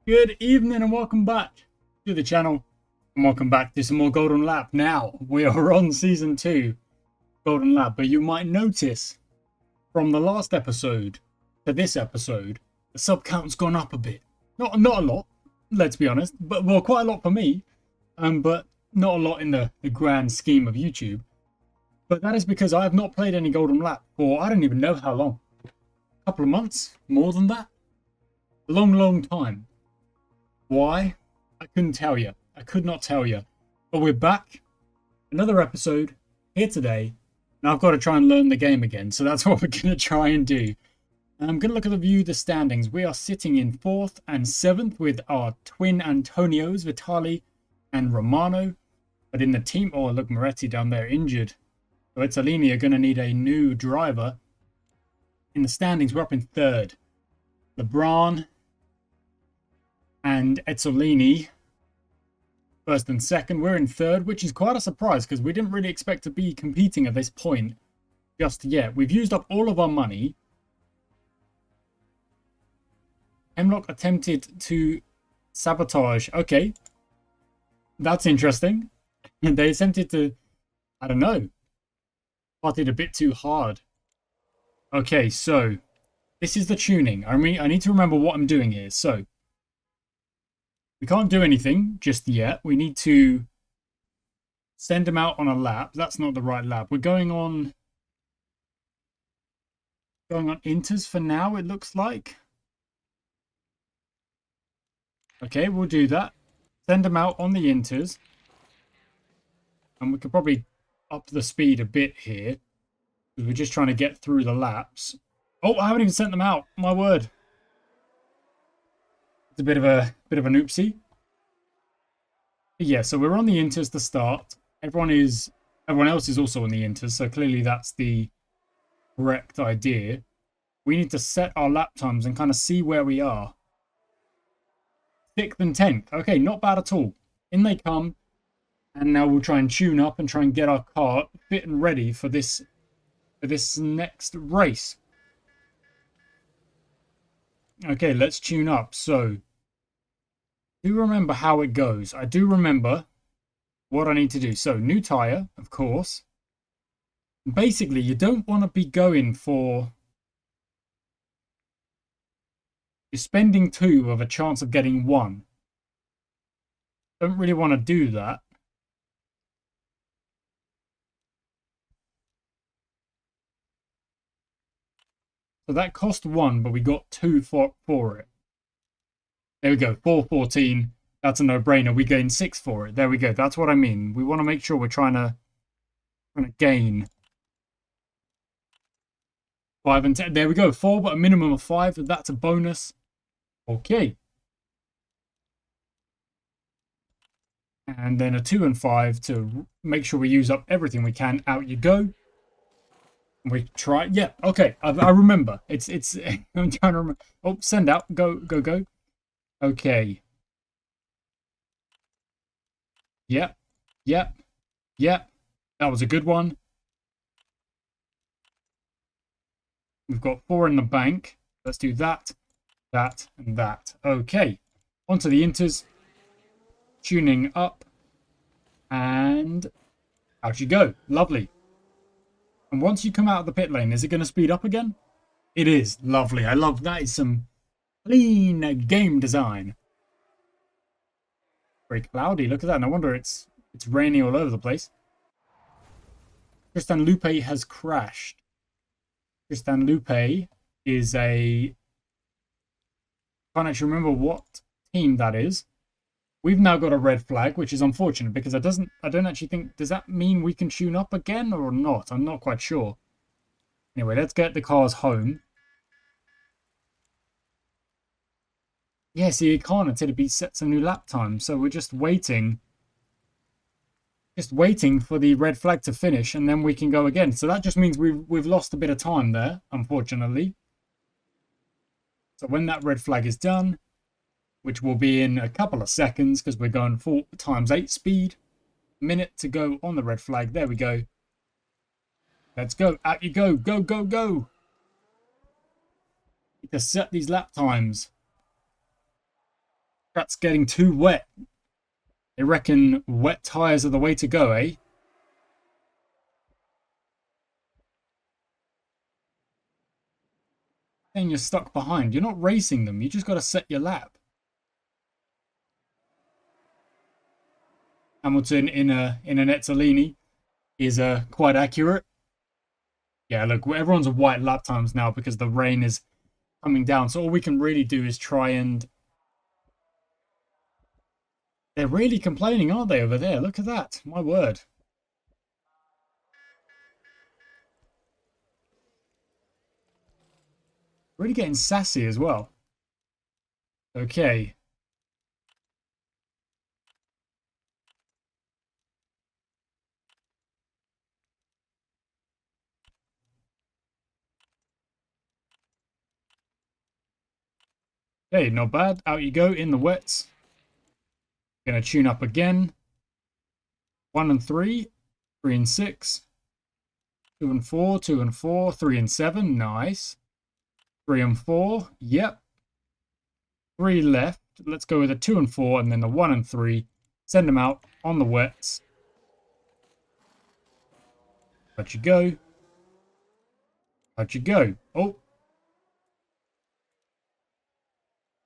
Good evening and welcome back to the channel and welcome back to some more Golden Lap. Now we are on season 2 Golden Lap, but you might notice from the last episode to this episode the sub count's gone up a bit. Not a lot, let's be honest, but well, quite a lot for me, but not a lot in the grand scheme of YouTube. But that is because I have not played any Golden Lap for I don't even know how long. A couple of months, more than that, a long time. Why? I couldn't tell you. I could not tell you. But we're back. Another episode here today. Now I've got to try and learn the game again. So that's what we're going to try and do. And I'm going to look at the view, the standings. We are sitting in 4th and 7th with our twin Antonios, Vitali and Romano. But in the team, oh, look, Moretti down there injured. So Italini are going to need a new driver. In the standings, we're up in 3rd. LeBron and Ezzolini 1st and 2nd. We're in 3rd, which is quite a surprise because we didn't really expect to be competing at this point just yet. We've used up all of our money. Hemlock attempted to sabotage. Okay, that's interesting. They attempted to, I don't know, partied a bit too hard. Okay, so this is the tuning. I need to remember what I'm doing here. So we can't do anything just yet. We need to send him out on a lap. That's not the right lap. We're going on inters for now, it looks like. Okay, we'll do that. Send him out on the inters. And we could probably up the speed a bit here. Because we're just trying to get through the laps. Oh, I haven't even sent them out. My word. It's a bit of an oopsie. Yeah, so we're on the inters to start. Everyone else is also on the inters, so clearly that's the correct idea. We need to set our lap times and kind of see where we are. 6th and 10th. Okay, not bad at all. In they come. And now we'll try and tune up and try and get our car fit and ready for this next race. Okay, let's tune up. So, do remember how it goes. I do remember what I need to do. So, new tire, of course. Basically, you don't want to be going for... You're spending 2 of a chance of getting 1. Don't really want to do that. So that cost 1, but we got 2 for it. There we go, 414. That's a no-brainer. We gain 6 for it. There we go. That's what I mean. We want to make sure we're trying to gain 5 and 10. There we go, 4, but a minimum of 5. That's a bonus. Okay. And then a 2 and 5 to make sure we use up everything we can. Out you go. We try. Yeah, okay. I remember. It's I'm trying to remember. Oh, send out. Go. Okay. Yep. That was a good one. We've got 4 in the bank. Let's do that, and that. Okay. Onto the inters. Tuning up. And out you go. Lovely. And once you come out of the pit lane, is it going to speed up again? It is. Lovely. I love that. Is some clean game design. Very cloudy. Look at that. No wonder it's raining all over the place. Tristan Lupe has crashed. Tristan Lupe is a... Can't actually remember what team that is. We've now got a red flag, which is unfortunate because I don't actually think... Does that mean we can tune up again or not? I'm not quite sure. Anyway, let's get the cars home. Yeah, see, you can't until it sets a new lap time. So we're just waiting. Just waiting for the red flag to finish and then we can go again. So that just means we've lost a bit of time there, unfortunately. So when that red flag is done, which will be in a couple of seconds because we're going 4 times 8 speed. Minute to go on the red flag. There we go. Let's go. Out you go. Go. Need to set these lap times. That's getting too wet. They reckon wet tyres are the way to go, eh? And you're stuck behind. You're not racing them. You just got to set your lap. Hamilton in a Nezzolini is quite accurate. Yeah, look, everyone's on white lap times now because the rain is coming down. So all we can really do is try and... They're really complaining, aren't they, over there? Look at that. My word. Really getting sassy as well. Okay. Okay, not bad. Out you go in the wets. Gonna tune up again. 1 and 3. 3 and 6. 2 and 4. 2 and 4. 3 and 7. Nice. 3 and 4. Yep. 3 left. Let's go with a 2 and 4 and then the 1 and 3. Send them out on the wets. Out you go. Out you go. Oh.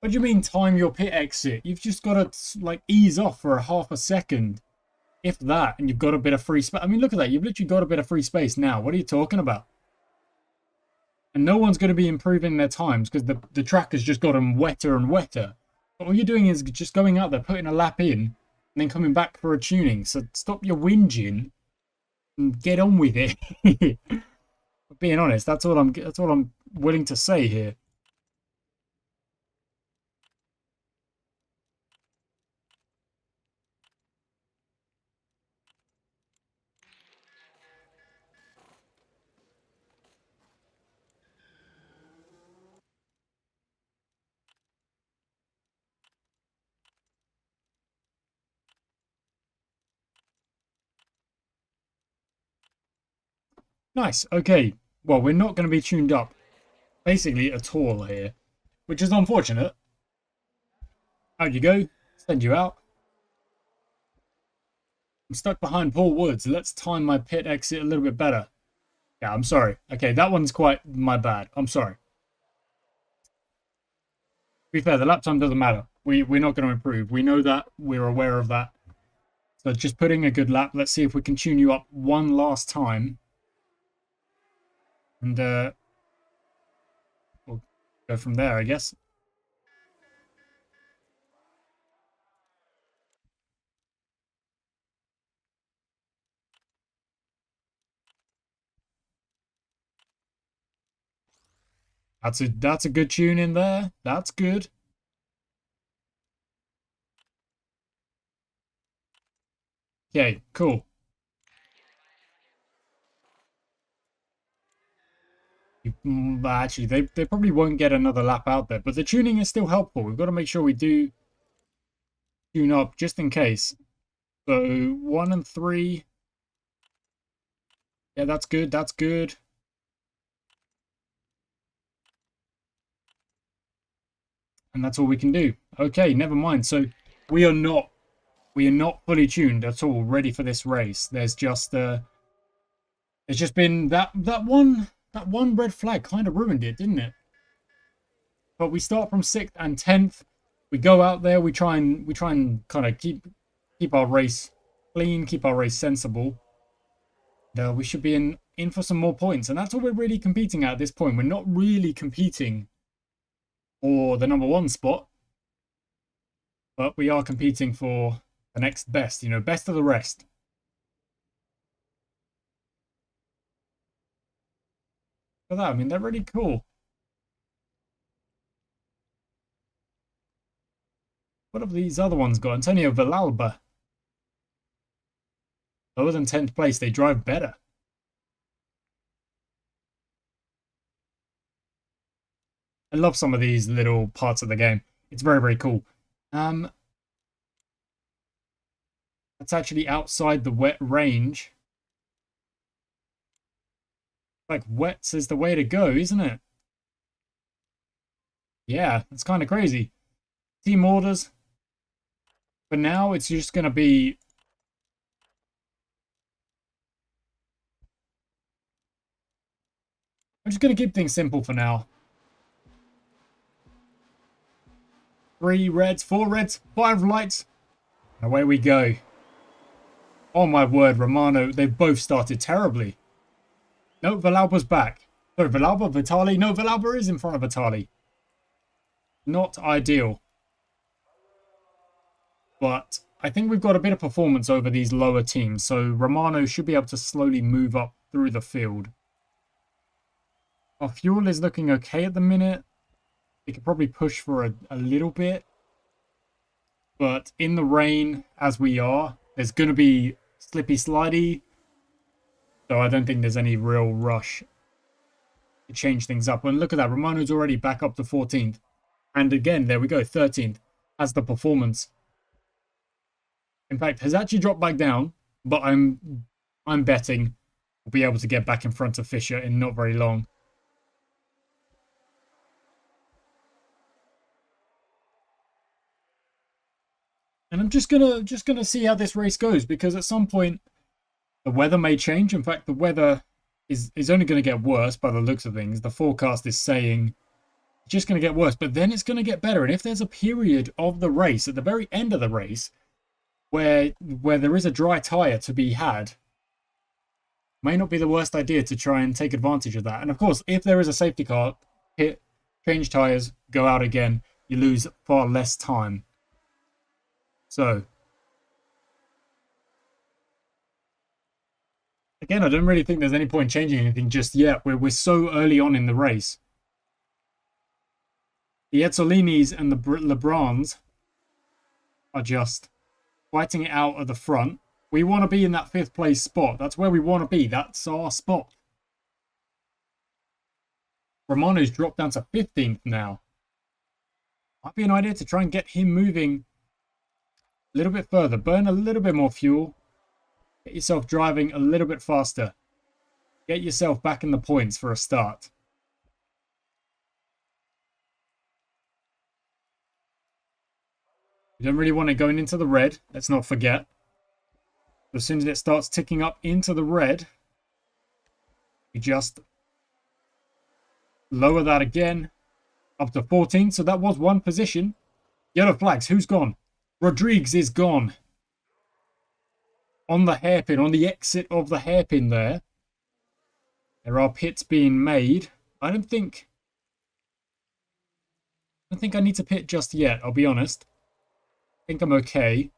What do you mean time your pit exit? You've just got to like ease off for a half a second. If that, and you've got a bit of free space. I mean, look at that. You've literally got a bit of free space now. What are you talking about? And no one's going to be improving their times because the track has just gotten wetter and wetter. But all you're doing is just going out there, putting a lap in, and then coming back for a tuning. So stop your whinging and get on with it. But being honest, that's all I'm willing to say here. Nice. Okay. Well, we're not going to be tuned up basically at all here, which is unfortunate. Out you go. Send you out. I'm stuck behind Paul Woods. Let's time my pit exit a little bit better. Yeah, I'm sorry. Okay, that one's quite my bad. I'm sorry. To be fair, the lap time doesn't matter. We're not going to improve. We know that. We're aware of that. So just putting a good lap. Let's see if we can tune you up one last time. And we'll go from there, I guess. That's a good tune in there. That's good. Okay, cool. Actually, they probably won't get another lap out there, but the tuning is still helpful. We've got to make sure we do tune up just in case. So 1 and 3. Yeah, that's good. That's good. And that's all we can do. Okay, never mind. So we are not fully tuned at all, ready for this race. There's just been that one red flag kind of ruined it, didn't it? But we start from 6th and 10th. We go out there, we try and kind of keep our race clean, keep our race sensible. We should be in for some more points, and that's all we're really competing at this point. We're not really competing for the #1 spot, but we are competing for the next best, best of the rest. For that, I mean, they're really cool. What have these other ones got? Antonio Villalba. Lower than 10th place, they drive better. I love some of these little parts of the game. It's very, very cool. That's actually outside the wet range. Like, wets is the way to go, isn't it? Yeah, it's kind of crazy. Team orders. For now, it's just going to be... I'm just going to keep things simple for now. 3 reds, 4 reds, 5 lights. Away we go. Oh my word, Romano, they've both started terribly. No, Villalba's back. So Villalba, Vitali. No, Villalba is in front of Vitali. Not ideal. But I think we've got a bit of performance over these lower teams. So Romano should be able to slowly move up through the field. Our fuel is looking okay at the minute. We could probably push for a little bit. But in the rain, as we are, there's going to be slippy slidey. So I don't think there's any real rush to change things up. And look at that. Romano's already back up to 14th. And again, there we go. 13th has the performance. In fact, has actually dropped back down. But I'm betting we'll be able to get back in front of Fisher in not very long. And I'm just gonna see how this race goes, because at some point the weather may change. In fact, the weather is only going to get worse by the looks of things. The forecast is saying it's just going to get worse, but then it's going to get better. And if there's a period of the race, at the very end of the race, where there is a dry tyre to be had, may not be the worst idea to try and take advantage of that. And of course, if there is a safety car, hit, change tyres, go out again, you lose far less time. So, again, I don't really think there's any point changing anything just yet. We're so early on in the race. The Ezzolinis and the Lebrons are just fighting it out at the front. We want to be in that 5th place spot. That's where we want to be. That's our spot. Romano's dropped down to 15th now. Might be an idea to try and get him moving a little bit further. Burn a little bit more fuel. Get yourself driving a little bit faster. Get yourself back in the points for a start. We don't really want it going into the red. Let's not forget. As soon as it starts ticking up into the red, we just lower that again. Up to 14. So that was 1 position. Yellow flags. Who's gone? Rodriguez is gone. On the hairpin, on the exit of the hairpin there. There are pits being made. I don't think I need to pit just yet, I'll be honest. I think I'm okay.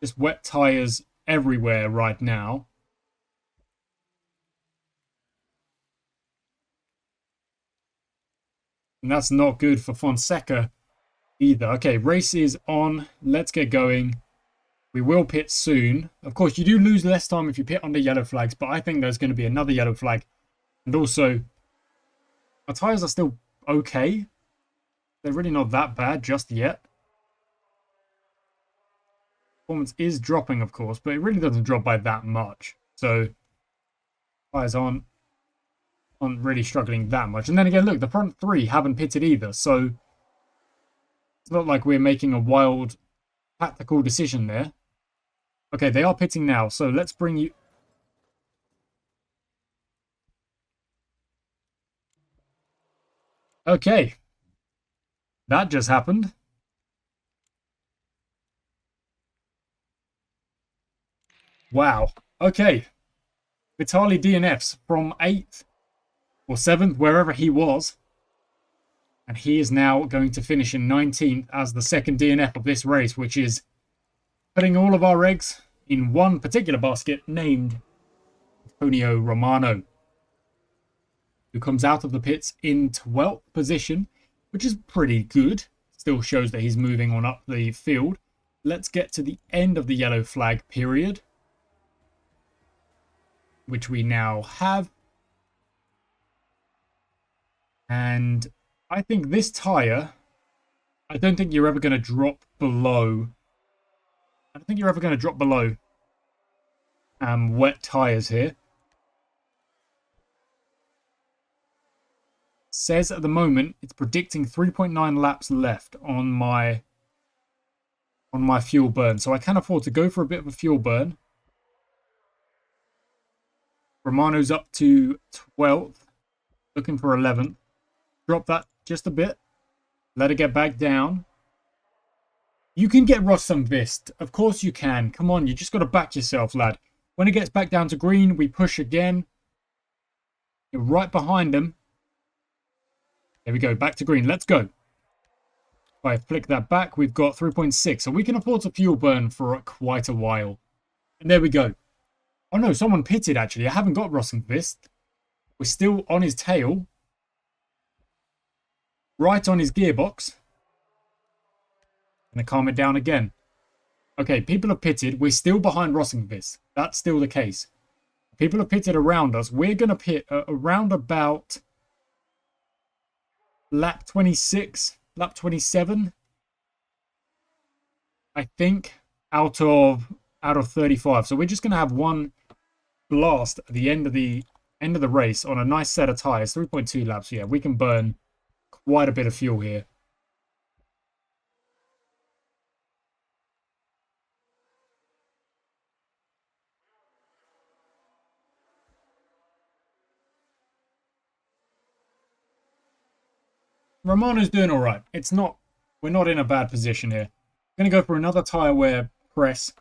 Just wet tyres everywhere right now. And that's not good for Fonseca either. Okay, race is on. Let's get going. We will pit soon. Of course, you do lose less time if you pit under yellow flags, but I think there's going to be another yellow flag. And also, our tyres are still okay. They're really not that bad just yet. Performance is dropping, of course, but it really doesn't drop by that much. So, tyres aren't really struggling that much. And then again, look, the front 3 haven't pitted either, so it's not like we're making a wild tactical decision there. Okay, they are pitting now, so let's bring you... Okay. That just happened. Wow. Okay. Vitali DNFs from 8th or 7th, wherever he was. And he is now going to finish in 19th as the second DNF of this race, which is putting all of our eggs in one particular basket named Antonio Romano, who comes out of the pits in 12th position, which is pretty good. Still shows that he's moving on up the field. Let's get to the end of the yellow flag period, which we now have. And I think this tyre, I don't think you're ever going to drop below. I don't think you're ever going to drop below wet tyres here. Says at the moment it's predicting 3.9 laps left on my on my fuel burn. So I can afford to go for a bit of a fuel burn. Romano's up to 12th. Looking for 11th. Drop that just a bit. Let it get back down. You can get Jos3h. Of course you can. Come on, you just got to back yourself, lad. When it gets back down to green, we push again. You're right behind him. There we go, back to green. Let's go. If I flick that back, we've got 3.6. So we can afford to fuel burn for quite a while. And there we go. Oh no, someone pitted actually. I haven't got Jos3h. We're still on his tail. Right on his gearbox. And calm it down again. Okay, people have pitted. We're still behind Jos3h. That's still the case. People have pitted around us. We're going to pit around about lap 26, lap 27. I think out of 35. So we're just going to have one blast at the end of the race on a nice set of tires. 3.2 laps. Yeah, we can burn quite a bit of fuel here. Romano's doing all right. We're not in a bad position here. Going to go for another tire wear press,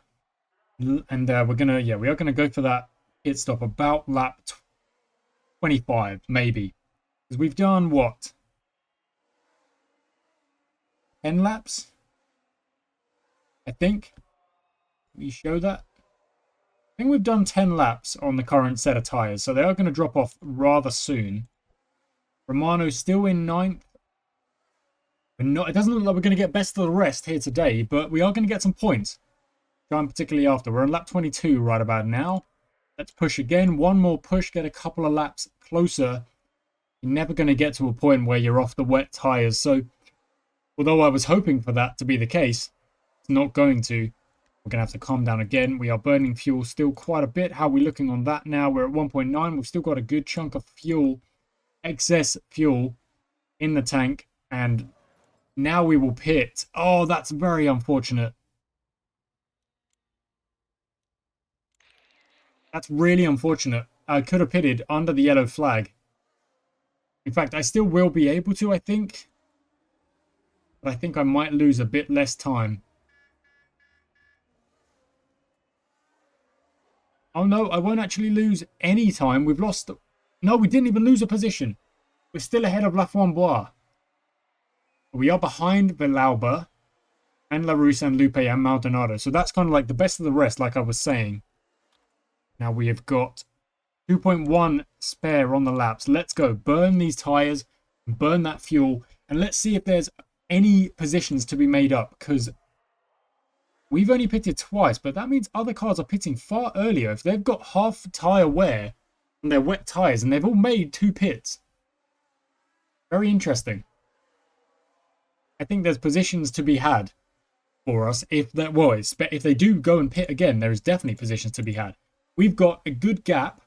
and we are going to go for that pit stop about lap 25, maybe, because we've done what, 10 laps, I think. We show that. I think we've done 10 laps on the current set of tires, so they are going to drop off rather soon. Romano's still in 9th. It doesn't look like we're going to get best of the rest here today, but we are going to get some points. I'm particularly after. We're on lap 22 right about now. Let's push again. One more push, get a couple of laps closer. You're never going to get to a point where you're off the wet tyres. So, although I was hoping for that to be the case, it's not going to. We're going to have to calm down again. We are burning fuel still quite a bit. How are we looking on that now? We're at 1.9. We've still got a good chunk of fuel, excess fuel in the tank. And now we will pit. Oh, that's very unfortunate. That's really unfortunate. I could have pitted under the yellow flag. In fact, I still will be able to, I think. But I think I might lose a bit less time. Oh no, I won't actually lose any time. We've lost... No, we didn't even lose a position. We're still ahead of Laframboise. We are behind Villalba and LaRousse and Lupe and Maldonado. So that's kind of like the best of the rest, like I was saying. Now we have got 2.1 spare on the laps. Let's go. Burn these tyres. Burn that fuel. And let's see if there's any positions to be made up. Because we've only pitted twice. But that means other cars are pitting far earlier. If they've got half tyre wear on their wet tyres. And they've all made 2 pits. Very interesting. I think there's positions to be had for us. If they do go and pit again, there is definitely positions to be had. We've got a good gap.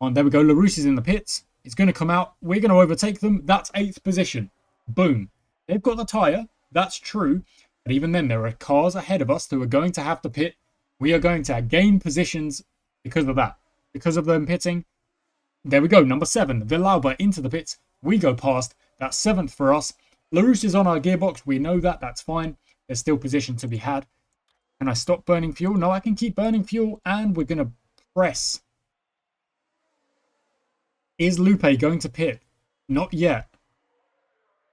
There we go. LaRousse is in the pits. It's going to come out. We're going to overtake them. That's 8th position. Boom. They've got the tyre. That's true. But even then, there are cars ahead of us who are going to have to pit. We are going to gain positions because of that. Because of them pitting. There we go. Number 7. Villalba into the pits. We go past. That's 7th for us. LaRousse is on our gearbox. We know that. That's fine. There's still position to be had. Can I stop burning fuel? No, I can keep burning fuel. And we're going to press. Is Lupe going to pit? Not yet.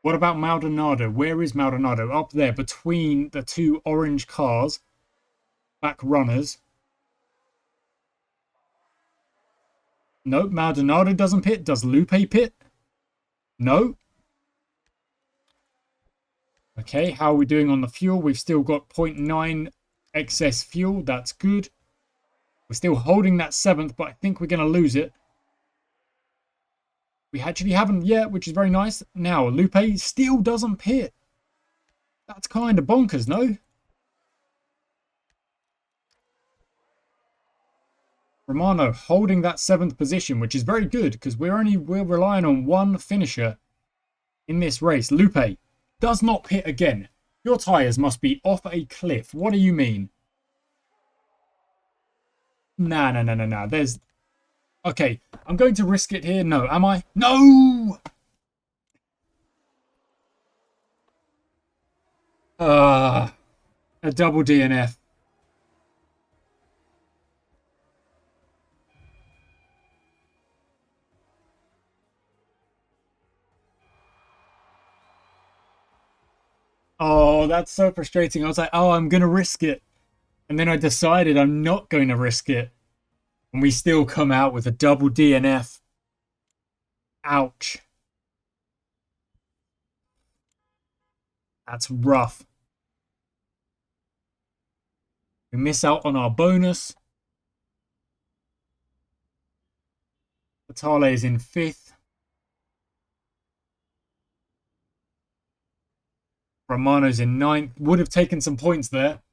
What about Maldonado? Where is Maldonado? Up there between the 2 orange cars. Back runners. No, Maldonado doesn't pit. Does Lupe pit? No. Okay, how are we doing on the fuel? We've still got 0.9 excess fuel. That's good. We're still holding that 7th, but I think we're going to lose it. We actually haven't yet, which is very nice. Now, Lupe still doesn't pit. That's kind of bonkers, no? Romano holding that 7th position, which is very good because we're relying on one finisher in this race. Lupe does not pit again. Your tyres must be off a cliff. What do you mean? Nah, nah, nah, nah, nah. There's... Okay, I'm going to risk it here. No, am I? No! A double DNF. Oh, that's so frustrating. I was like, oh, I'm going to risk it. And then I decided I'm not going to risk it. And we still come out with a double DNF. Ouch. That's rough. We miss out on our bonus. Vitale is in 5th. Romano's in 9th. Would have taken some points there.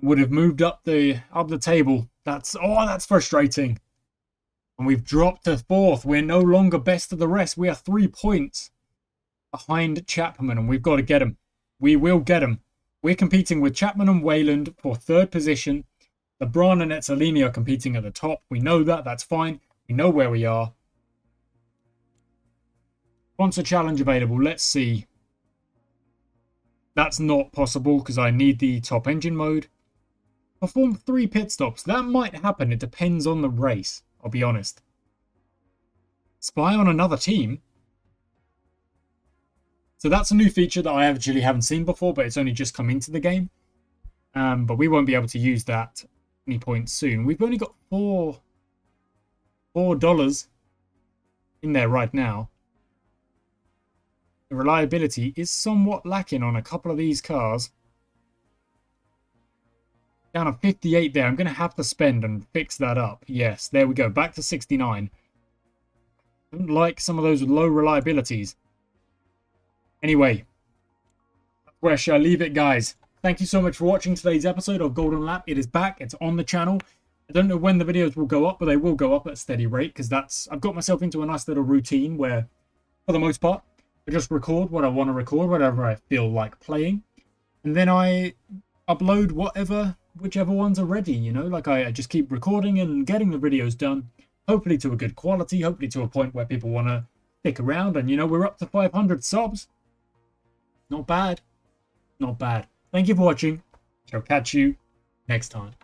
Would have moved up the table. That's frustrating. And we've dropped to 4th. We're no longer best of the rest. We are 3 points behind Chapman, and we've got to get him. We will get him. We're competing with Chapman and Wayland for 3rd position. LeBron and Etzalini are competing at the top. We know that. That's fine. We know where we are. Sponsor challenge available. Let's see. That's not possible because I need the top engine mode. Perform 3 pit stops. That might happen. It depends on the race. I'll be honest. Spy on another team. So that's a new feature that I actually haven't seen before, but it's only just come into the game. But we won't be able to use that any point soon. We've only got $4 in there right now. The reliability is somewhat lacking on a couple of these cars. Down to 58 there. I'm going to have to spend and fix that up. Yes, there we go. Back to 69. Don't like some of those low reliabilities. Anyway, where shall I leave it, guys? Thank you so much for watching today's episode of Golden Lap. It is back. It's on the channel. I don't know when the videos will go up, but they will go up at a steady rate because I've got myself into a nice little routine where, for the most part, I just record what I want to record, whatever I feel like playing. And then I upload whichever ones are ready, you know? Like I just keep recording and getting the videos done, hopefully to a good quality, hopefully to a point where people want to stick around. And, you know, we're up to 500 subs. Not bad. Not bad. Thank you for watching. I'll catch you next time.